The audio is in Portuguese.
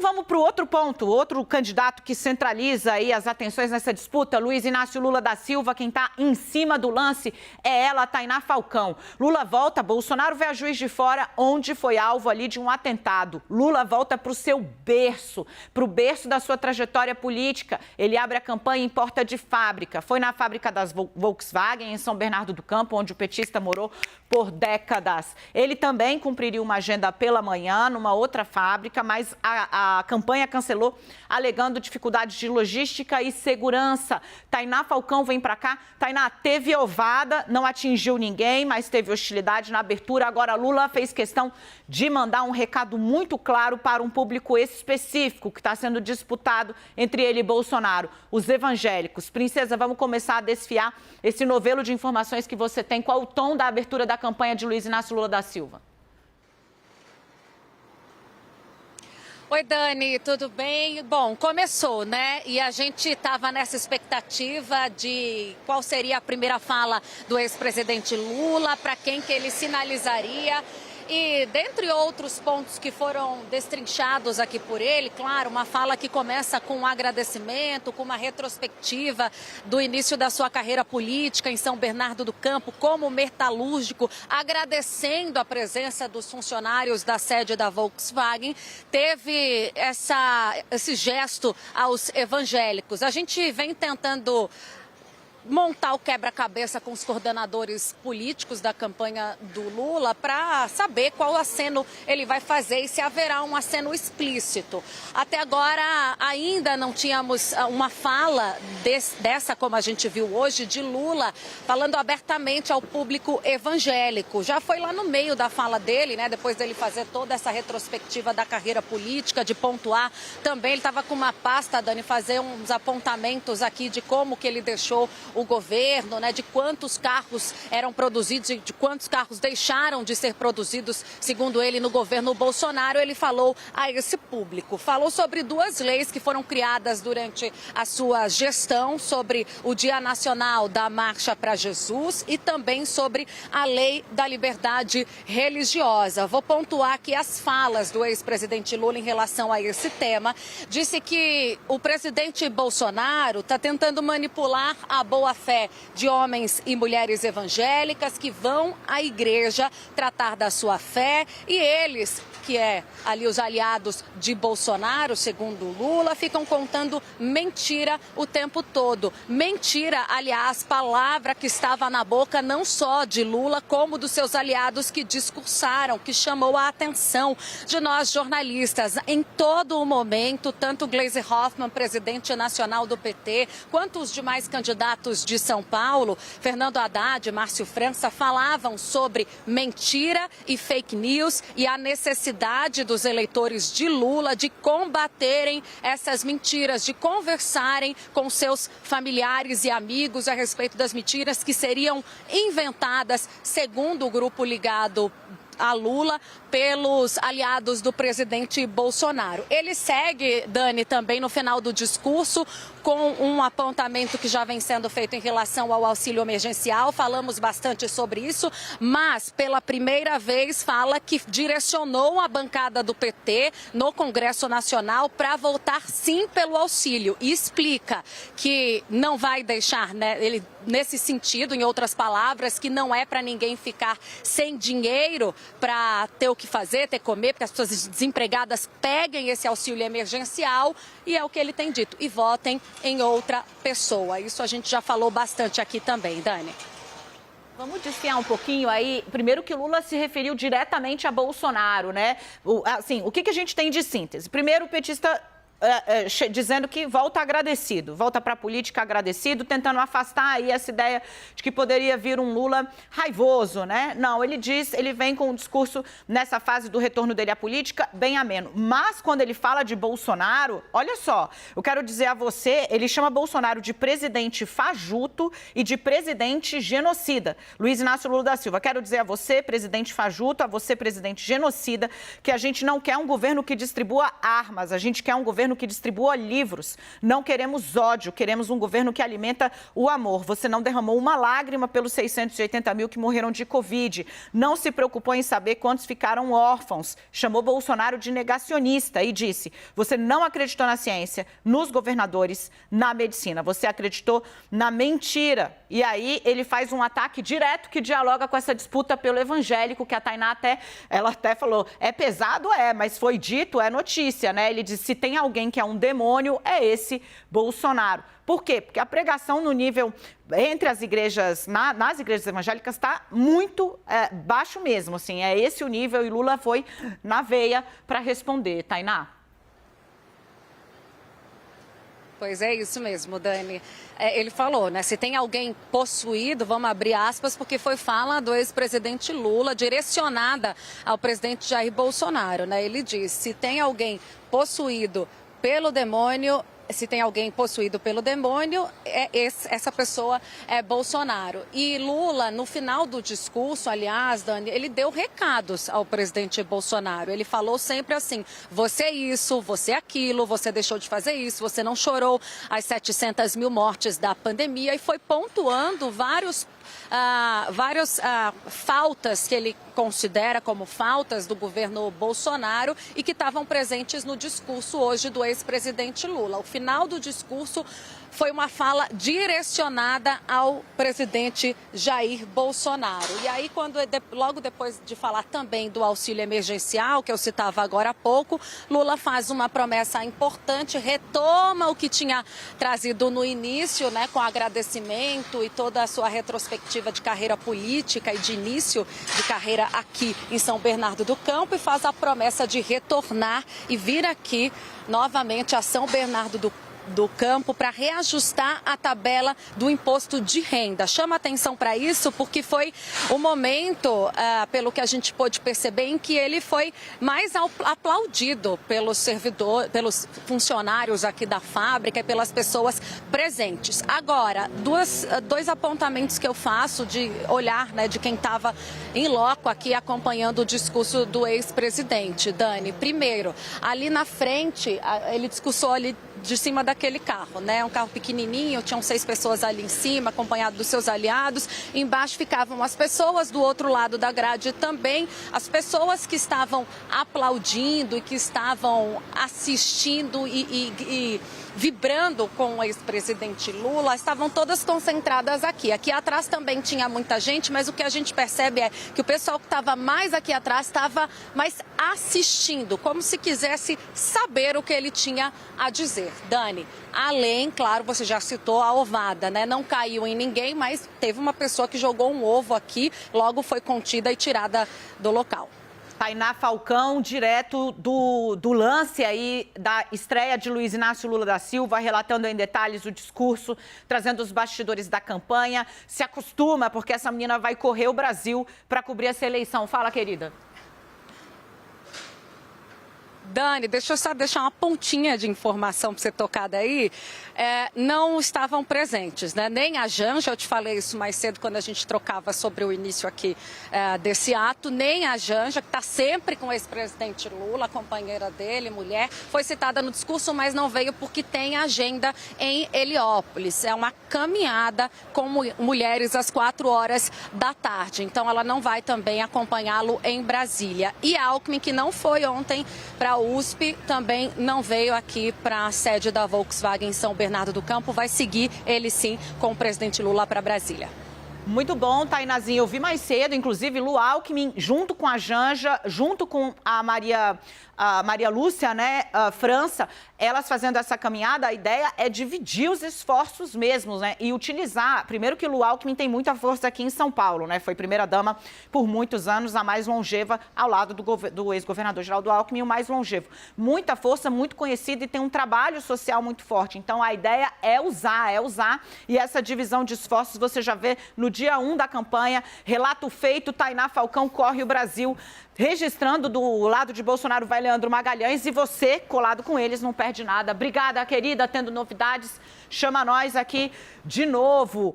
vamos para o outro ponto, outro candidato que centraliza aí as atenções nessa disputa, Luiz Inácio Lula da Silva. Quem está em cima do lance é ela, Tainá Falcão. Lula volta, Bolsonaro vai a Juiz de Fora, onde foi alvo ali de um atentado. Lula volta para o seu berço, para o berço da sua trajetória política. Ele abre a campanha em porta de fábrica. Foi na fábrica das Volkswagen, em São Bernardo do Campo, onde o petista morou por décadas. Ele também cumpriria uma agenda pela manhã, numa outra fábrica, mas a campanha cancelou, alegando dificuldades de logística e segurança. Tainá Falcão vem para cá. Tainá, teve ovada, não atingiu ninguém, mas teve hostilidade na abertura. Agora, Lula fez questão de mandar um recado muito claro para um público específico que está sendo disputado entre ele e Bolsonaro, os evangélicos. Princesa, vamos começar a desfiar esse novelo de informações que você tem. Qual o tom da abertura da campanha de Luiz Inácio Lula da Silva? Oi, Dani, tudo bem? Bom, começou, né? E a gente estava nessa expectativa de qual seria a primeira fala do ex-presidente Lula, para quem que ele sinalizaria. E, dentre outros pontos que foram destrinchados aqui por ele, claro, uma fala que começa com um agradecimento, com uma retrospectiva do início da sua carreira política em São Bernardo do Campo, como metalúrgico, agradecendo a presença dos funcionários da sede da Volkswagen. Teve esse gesto aos evangélicos. A gente vem tentando montar o quebra-cabeça com os coordenadores políticos da campanha do Lula para saber qual aceno ele vai fazer e se haverá um aceno explícito. Até agora ainda não tínhamos uma fala dessa, como a gente viu hoje, de Lula falando abertamente ao público evangélico. Já foi lá no meio da fala dele, né, depois dele fazer toda essa retrospectiva da carreira política, de pontuar. Também ele estava com uma pasta, Dani, fazer uns apontamentos aqui de como que ele deixou o governo, né, de quantos carros eram produzidos e de quantos carros deixaram de ser produzidos, segundo ele, no governo Bolsonaro. Ele falou a esse público. Falou sobre duas leis que foram criadas durante a sua gestão, sobre o Dia Nacional da Marcha para Jesus e também sobre a Lei da Liberdade Religiosa. Vou pontuar aqui as falas do ex-presidente Lula em relação a esse tema. Disse que o presidente Bolsonaro está tentando manipular a boa-fé de homens e mulheres evangélicas que vão à igreja tratar da sua fé, e eles, que é ali os aliados de Bolsonaro, segundo Lula, ficam contando mentira o tempo todo. Mentira, aliás, palavra que estava na boca não só de Lula, como dos seus aliados que discursaram, que chamou a atenção de nós jornalistas. Em todo o momento, tanto Gleisi Hoffmann, presidente nacional do PT, quanto os demais candidatos de São Paulo, Fernando Haddad, Márcio França, falavam sobre mentira e fake news e a necessidade dos eleitores de Lula de combaterem essas mentiras, de conversarem com seus familiares e amigos a respeito das mentiras que seriam inventadas, segundo o grupo ligado a Lula, pelos aliados do presidente Bolsonaro. Ele segue, Dani, também no final do discurso, com um apontamento que já vem sendo feito em relação ao auxílio emergencial. Falamos bastante sobre isso, mas pela primeira vez fala que direcionou a bancada do PT no Congresso Nacional para votar sim pelo auxílio. E explica que não vai deixar, né, ele nesse sentido, em outras palavras, que não é para ninguém ficar sem dinheiro para ter o que fazer, ter que comer, porque as pessoas desempregadas peguem esse auxílio emergencial, e é o que ele tem dito, e votem em outra pessoa. Isso a gente já falou bastante aqui também, Dani. Vamos desfiar um pouquinho aí. Primeiro que Lula se referiu diretamente a Bolsonaro, né? O que a gente tem de síntese? Primeiro, o petista dizendo que volta agradecido, volta para a política agradecido, tentando afastar aí essa ideia de que poderia vir um Lula raivoso, né? Não, ele vem com um discurso nessa fase do retorno dele à política bem ameno. Mas quando ele fala de Bolsonaro, olha só, eu quero dizer a você, ele chama Bolsonaro de presidente fajuto e de presidente genocida. Luiz Inácio Lula da Silva, quero dizer a você, presidente fajuto, a você, presidente genocida, que a gente não quer um governo que distribua armas, a gente quer um governo governo que distribua livros. Não queremos ódio, queremos um governo que alimenta o amor. Você não derramou uma lágrima pelos 680 mil que morreram de Covid. Não se preocupou em saber quantos ficaram órfãos. Chamou Bolsonaro de negacionista e disse: você não acreditou na ciência, nos governadores, na medicina. Você acreditou na mentira. E aí ele faz um ataque direto que dialoga com essa disputa pelo evangélico, que a Tainá até falou, é pesado, mas foi dito, é notícia, né? Ele disse, se tem alguém que é um demônio, é esse Bolsonaro. Por quê? Porque a pregação no nível, entre as igrejas, nas igrejas evangélicas, está muito baixo mesmo, assim, é esse o nível, e Lula foi na veia para responder. Tainá? Pois é isso mesmo, Dani. Ele falou, né? Se tem alguém possuído, vamos abrir aspas, porque foi fala do ex-presidente Lula, direcionada ao presidente Jair Bolsonaro, né? Ele disse, se tem alguém possuído pelo demônio, essa pessoa é Bolsonaro. E Lula, no final do discurso, aliás, Dani, ele deu recados ao presidente Bolsonaro. Ele falou sempre assim, você é isso, você é aquilo, você deixou de fazer isso, você não chorou as 700 mil mortes da pandemia, e foi pontuando várias faltas que ele considera como faltas do governo Bolsonaro e que estavam presentes no discurso hoje do ex-presidente Lula. O final do discurso foi uma fala direcionada ao presidente Jair Bolsonaro. E aí, logo depois de falar também do auxílio emergencial, que eu citava agora há pouco, Lula faz uma promessa importante, retoma o que tinha trazido no início, né, com agradecimento e toda a sua retrospectiva de carreira política e de início de carreira aqui em São Bernardo do Campo, e faz a promessa de retornar e vir aqui novamente a São Bernardo do Campo para reajustar a tabela do imposto de renda. Chama atenção para isso porque foi o momento, pelo que a gente pôde perceber, em que ele foi mais aplaudido pelos funcionários aqui da fábrica e pelas pessoas presentes. Agora, dois apontamentos que eu faço de olhar, né, de quem estava em loco aqui acompanhando o discurso do ex-presidente, Dani. Primeiro, ali na frente, ele discursou ali de cima daquele carro, né? Um carro pequenininho, tinham 6 pessoas ali em cima, acompanhado dos seus aliados. Embaixo ficavam as pessoas, do outro lado da grade também, as pessoas que estavam aplaudindo e que estavam assistindo e vibrando com o ex-presidente Lula, estavam todas concentradas aqui. Aqui atrás também tinha muita gente, mas o que a gente percebe é que o pessoal que estava mais aqui atrás estava mais assistindo, como se quisesse saber o que ele tinha a dizer. Dani, além, claro, você já citou a ovada, né? Não caiu em ninguém, mas teve uma pessoa que jogou um ovo aqui, logo foi contida e tirada do local. Tainá Falcão, direto do lance aí da estreia de Luiz Inácio Lula da Silva, relatando em detalhes o discurso, trazendo os bastidores da campanha. Se acostuma, porque essa menina vai correr o Brasil para cobrir essa eleição. Fala, querida. Dani, deixa eu só deixar uma pontinha de informação para você tocar daí. Não estavam presentes, né? Nem a Janja, eu te falei isso mais cedo quando a gente trocava sobre o início aqui desse ato, nem a Janja, que está sempre com o ex-presidente Lula, a companheira dele, mulher, foi citada no discurso, mas não veio porque tem agenda em Heliópolis. É uma caminhada com mulheres às 4h da tarde, então ela não vai também acompanhá-lo em Brasília. E Alckmin, que não foi ontem para a USP, também não veio aqui para a sede da Volkswagen em São Bernardo do Campo, vai seguir ele sim com o presidente Lula para Brasília. Muito bom, Tainazinha. Eu vi mais cedo, inclusive, Lu Alckmin, junto com a Janja, junto com a Maria Lúcia, né, França, elas fazendo essa caminhada. A ideia é dividir os esforços mesmos, né, e utilizar. Primeiro que Lu Alckmin tem muita força aqui em São Paulo, né, foi primeira-dama por muitos anos, a mais longeva, ao lado do ex-governador Geraldo Alckmin, o mais longevo. Muita força, muito conhecido e tem um trabalho social muito forte. Então, a ideia é usar. E essa divisão de esforços você já vê no dia 1 da campanha. Relato feito, Tainá Falcão corre o Brasil. Registrando do lado de Bolsonaro vai Leandro Magalhães e você, colado com eles, não perde nada. Obrigada, querida, tendo novidades, chama nós aqui de novo.